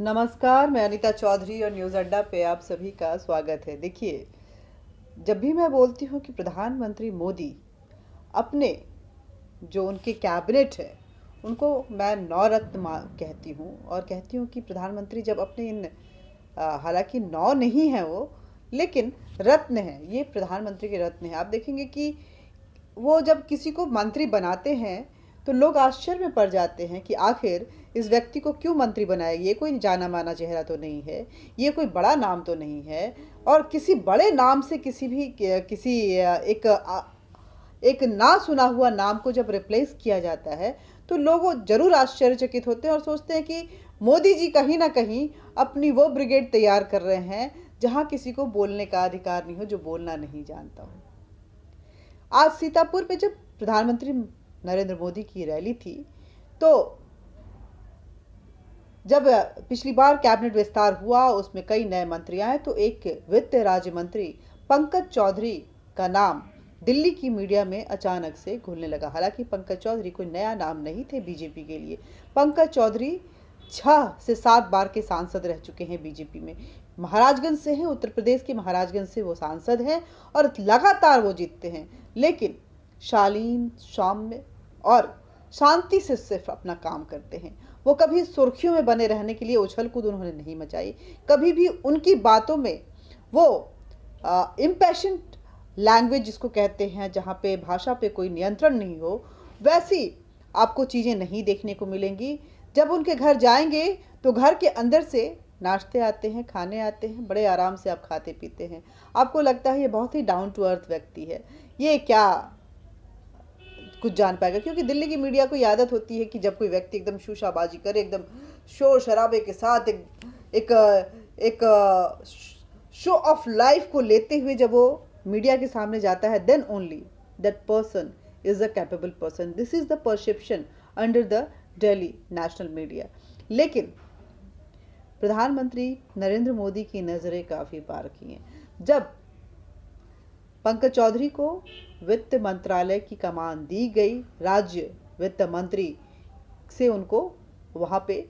नमस्कार, मैं अनीता चौधरी और न्यूज़ अड्डा पे आप सभी का स्वागत है। देखिए, जब भी मैं बोलती हूँ कि प्रधानमंत्री मोदी अपने जो उनके कैबिनेट है, उनको मैं नवरत्न कहती हूँ और कहती हूँ कि प्रधानमंत्री जब अपने इन हालांकि नौ नहीं है वो, लेकिन रत्न है, ये प्रधानमंत्री के रत्न है। आप देखेंगे कि वो जब किसी को मंत्री बनाते हैं तो लोग आश्चर्य में पड़ जाते हैं कि आखिर इस व्यक्ति को क्यों मंत्री बनाया। ये कोई जाना माना चेहरा तो नहीं है, ये कोई बड़ा नाम तो नहीं है, और किसी बड़े नाम से किसी भी किसी एक ना सुना हुआ नाम को जब रिप्लेस किया जाता है तो लोग जरूर आश्चर्यचकित होते हैं और सोचते हैं कि मोदी जी कहीं ना कहीं अपनी वो ब्रिगेड तैयार कर रहे हैं जहां किसी को बोलने का अधिकार नहीं हो, जो बोलना नहीं जानता हो। आज सीतापुर में जब प्रधानमंत्री नरेंद्र मोदी की रैली थी, तो जब पिछली बार कैबिनेट विस्तार हुआ, उसमें कई नए मंत्री आए, तो एक वित्त राज्य मंत्री पंकज चौधरी का नाम दिल्ली की मीडिया में अचानक से घुलने लगा। हालांकि पंकज चौधरी कोई नया नाम नहीं थे बीजेपी के लिए। पंकज चौधरी 6 से 7 बार के सांसद रह चुके हैं बीजेपी में। महाराजगंज से हैं, उत्तर प्रदेश के महाराजगंज से वो सांसद हैं और लगातार वो जीतते हैं, लेकिन शालीन, सौम्य और शांति से सिर्फ अपना काम करते हैं। वो कभी सुर्खियों में बने रहने के लिए उछल कूद उन्होंने नहीं मचाई। कभी भी उनकी बातों में वो इम्पैशंट लैंग्वेज जिसको कहते हैं, जहाँ पे भाषा पे कोई नियंत्रण नहीं हो, वैसी आपको चीज़ें नहीं देखने को मिलेंगी। जब उनके घर जाएंगे तो घर के अंदर से नाश्ते आते हैं, खाने आते हैं, बड़े आराम से आप खाते पीते हैं। आपको लगता है ये बहुत ही डाउन टू अर्थ व्यक्ति है, ये क्या कुछ जान पाएगा। क्योंकि दिल्ली की मीडिया को आदत होती है कि जब कोई व्यक्ति एकदम शूशाबाजी करे, एकदम शोर शराबे के साथ एक एक शो ऑफ लाइफ को लेते हुए जब वो मीडिया के सामने जाता है, then only that person is a capable person. This is the perception under the Delhi national media. लेकिन प्रधानमंत्री नरेंद्र मोदी की नज़रें काफ़ी पार की हैं। जब पंकज चौधरी को वित्त मंत्रालय की कमान दी गई, राज्य वित्त मंत्री से उनको वहाँ पे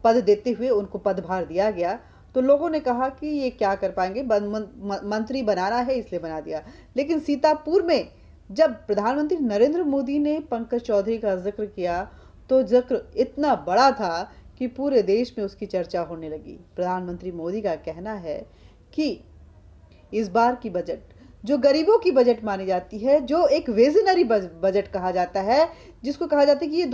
पद देते हुए उनको पदभार दिया गया, तो लोगों ने कहा कि ये क्या कर पाएंगे, मंत्री बनाना है इसलिए बना दिया। लेकिन सीतापुर में जब प्रधानमंत्री नरेंद्र मोदी ने पंकज चौधरी का जिक्र किया, तो जिक्र इतना बड़ा था कि पूरे देश में उसकी चर्चा होने लगी। प्रधानमंत्री मोदी का कहना है कि इस बार की बजट जो गरीबों की बजट मानी जाती है, जो एक विजनरी बजट कहा जाता है, जिसको कहा जाता है कि ये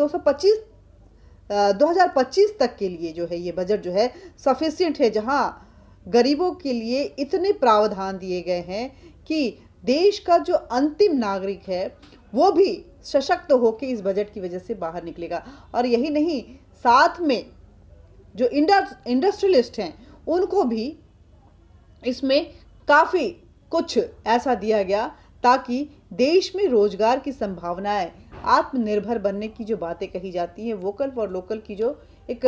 2025 तक के लिए जो है ये बजट जो है सफिशिएंट है, जहां गरीबों के लिए इतने प्रावधान दिए गए हैं कि देश का जो अंतिम नागरिक है वो भी सशक्त होकर इस बजट की वजह से बाहर निकलेगा। और यही नहीं, साथ में जो इंडस्ट्रियलिस्ट हैं उनको भी इसमें काफ़ी कुछ ऐसा दिया गया ताकि देश में रोजगार की संभावनाएं, आत्मनिर्भर बनने की जो बातें कही जाती हैं, वोकल फॉर लोकल की जो एक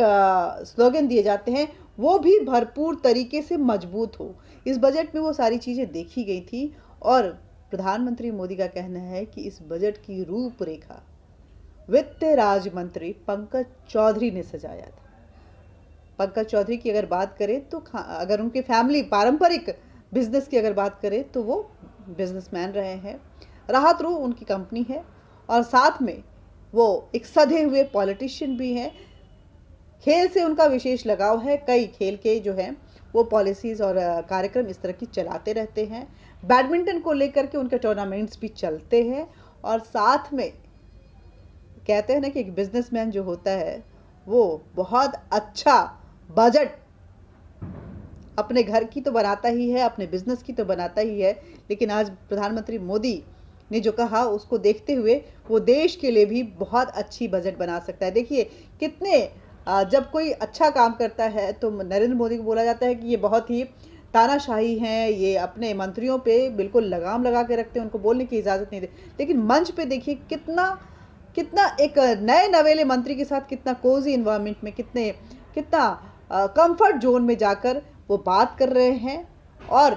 स्लोगन दिए जाते हैं, वो भी भरपूर तरीके से मजबूत हो। इस बजट में वो सारी चीज़ें देखी गई थी और प्रधानमंत्री मोदी का कहना है कि इस बजट की रूपरेखा वित्त राज्य मंत्री पंकज चौधरी ने सजाया था। पंकज चौधरी की अगर बात करें तो अगर उनकी फैमिली पारंपरिक बिजनेस की अगर बात करें तो वो बिजनेसमैन रहे हैं, राहत रू उनकी कंपनी है, और साथ में वो एक सधे हुए पॉलिटिशियन भी हैं। खेल से उनका विशेष लगाव है, कई खेल के जो हैं वो पॉलिसीज़ और कार्यक्रम इस तरह की चलाते रहते हैं। बैडमिंटन को लेकर के उनके टूर्नामेंट्स भी चलते हैं, और साथ में कहते हैं ना कि एक बिजनेसमैन जो होता है वो बहुत अच्छा बजट अपने घर की तो बनाता ही है, अपने बिजनेस की तो बनाता ही है, लेकिन आज प्रधानमंत्री मोदी ने जो कहा उसको देखते हुए वो देश के लिए भी बहुत अच्छी बजट बना सकता है। देखिए कितने जब कोई अच्छा काम करता है तो नरेंद्र मोदी को बोला जाता है कि ये बहुत ही तानाशाही हैं, ये अपने मंत्रियों पे बिल्कुल लगाम लगा के रखते हैं, उनको बोलने की इजाज़त नहीं देते। लेकिन मंच पे देखिए कितना एक नए नवेले मंत्री के साथ कितना कोजी इन्वायरमेंट में, कितना कंफर्ट जोन में जाकर वो बात कर रहे हैं, और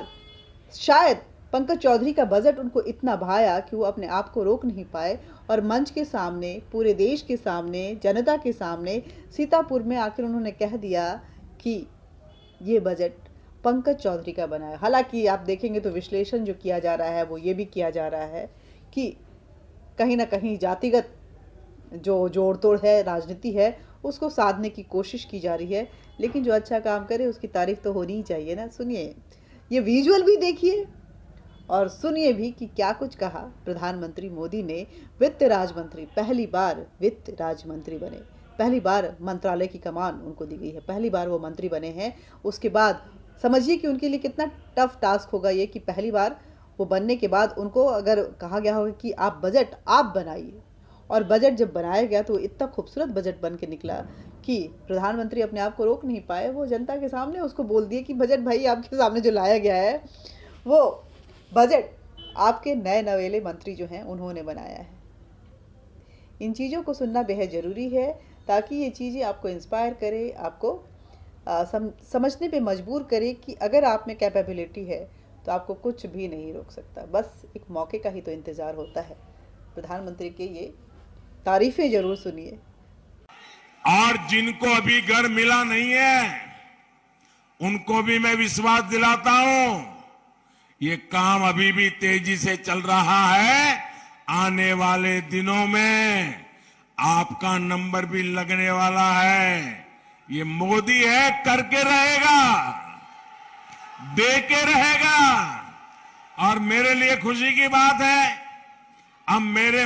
शायद पंकज चौधरी का बजट उनको इतना भाया कि वो अपने आप को रोक नहीं पाए और मंच के सामने, पूरे देश के सामने, जनता के सामने सीतापुर में आकर उन्होंने कह दिया कि ये बजट पंकज चौधरी का बना है। हालांकि आप देखेंगे तो विश्लेषण जो किया जा रहा है वो ये भी किया जा रहा है कि कहीं ना कहीं जातिगत जो जोड़ तोड़ है, राजनीति है, उसको साधने की कोशिश की जा रही है। लेकिन जो अच्छा काम करे उसकी तारीफ तो होनी ही चाहिए ना। सुनिए, ये विजुअल भी देखिए और सुनिए भी कि क्या कुछ कहा प्रधानमंत्री मोदी ने। वित्त राज्य मंत्री, पहली बार वित्त राज्य मंत्री बने, पहली बार मंत्रालय की कमान उनको दी गई है, पहली बार वो मंत्री बने हैं। उसके बाद समझिए कि उनके लिए कितना टफ टास्क होगा ये कि पहली बार वो बनने के बाद उनको अगर कहा गया होगा कि आप बजट आप बनाइए, और बजट जब बनाया गया तो इतना खूबसूरत बजट बन के निकला कि प्रधानमंत्री अपने आप को रोक नहीं पाए। वो जनता के सामने उसको बोल दिए कि बजट भाई आपके सामने जो लाया गया है वो बजट आपके नए नवेले मंत्री जो हैं उन्होंने बनाया है। इन चीज़ों को सुनना बेहद ज़रूरी है ताकि ये चीज़ें आपको इंस्पायर करे, आपको समझने पे मजबूर करे कि अगर आप में कैपेबिलिटी है तो आपको कुछ भी नहीं रोक सकता। बस एक मौके का ही तो इंतज़ार होता है। प्रधानमंत्री के ये तारीफें जरूर सुनिए। और जिनको अभी घर मिला नहीं है उनको भी मैं विश्वास दिलाता हूं, ये काम अभी भी तेजी से चल रहा है। आने वाले दिनों में आपका नंबर भी लगने वाला है। ये मोदी है, करके रहेगा, दे के रहेगा। और मेरे लिए खुशी की बात है, अब मेरे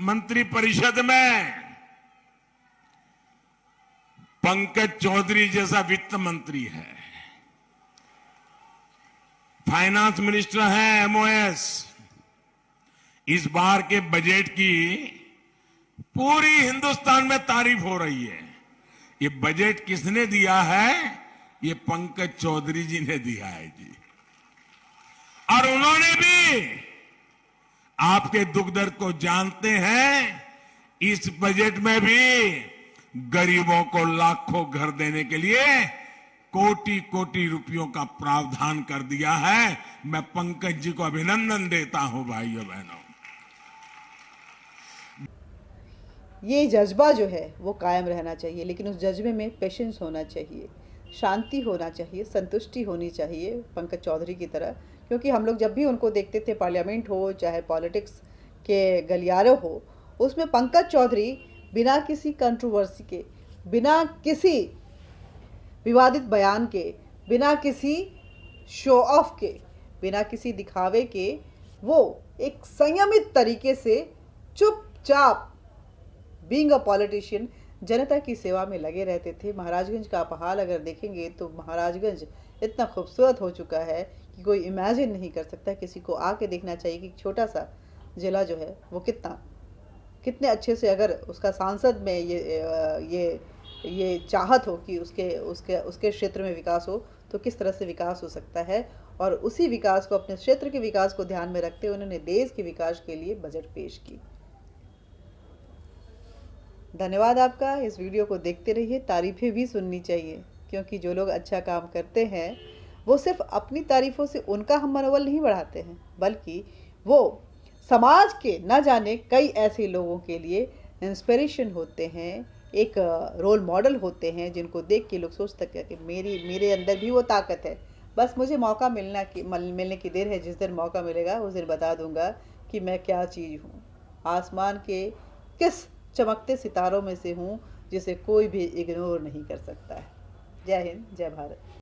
मंत्री परिषद में पंकज चौधरी जैसा वित्त मंत्री है, फाइनेंस मिनिस्टर है, एमओएस। इस बार के बजट की पूरी हिंदुस्तान में तारीफ हो रही है। ये बजट किसने दिया है? ये पंकज चौधरी जी ने दिया है जी। और उन्होंने भी आपके दुख दर्द को जानते हैं। इस बजट में भी गरीबों को लाखों घर देने के लिए कोटि कोटि रुपयों का प्रावधान कर दिया है। मैं पंकज जी को अभिनंदन देता हूं। भाइयों बहनों, ये जज्बा जो है वो कायम रहना चाहिए, लेकिन उस जज्बे में पेशेंस होना चाहिए, शांति होना चाहिए, संतुष्टि होनी चाहिए पंकज चौधरी की तरह। क्योंकि हम लोग जब भी उनको देखते थे, पार्लियामेंट हो चाहे पॉलिटिक्स के गलियारे हो, उसमें पंकज चौधरी बिना किसी कंट्रोवर्सी के, बिना किसी विवादित बयान के, बिना किसी शो ऑफ के, बिना किसी दिखावे के, वो एक संयमित तरीके से चुपचाप बीइंग अ पॉलिटिशियन जनता की सेवा में लगे रहते थे। महाराजगंज का आप हाल अगर देखेंगे तो महाराजगंज इतना खूबसूरत हो चुका है कि कोई इमेजिन नहीं कर सकता। किसी को आके देखना चाहिए कि छोटा सा जिला जो है वो कितने अच्छे से, अगर उसका सांसद में ये चाहत हो कि उसके क्षेत्र में विकास हो तो किस तरह से विकास हो सकता है। और उसी विकास को, अपने क्षेत्र के विकास को ध्यान में रखते हुए उन्होंने देश के विकास के लिए बजट पेश की। धन्यवाद आपका। इस वीडियो को देखते रहिए। तारीफें भी सुननी चाहिए, क्योंकि जो लोग अच्छा काम करते हैं वो सिर्फ अपनी तारीफों से उनका हम मनोबल नहीं बढ़ाते हैं, बल्कि वो समाज के न जाने कई ऐसे लोगों के लिए इंस्पिरेशन होते हैं, एक रोल मॉडल होते हैं, जिनको देख के लोग सोचते हैं कि मेरे अंदर भी वो ताकत है। बस मुझे मौका मिलने की देर है। जिस दिन मौका मिलेगा उस दिन बता दूंगा कि मैं क्या चीज़ हूँ। आसमान के किस चमकते सितारों में से हूँ जिसे कोई भी इग्नोर नहीं कर सकता है। जय हिंद, जय भारत।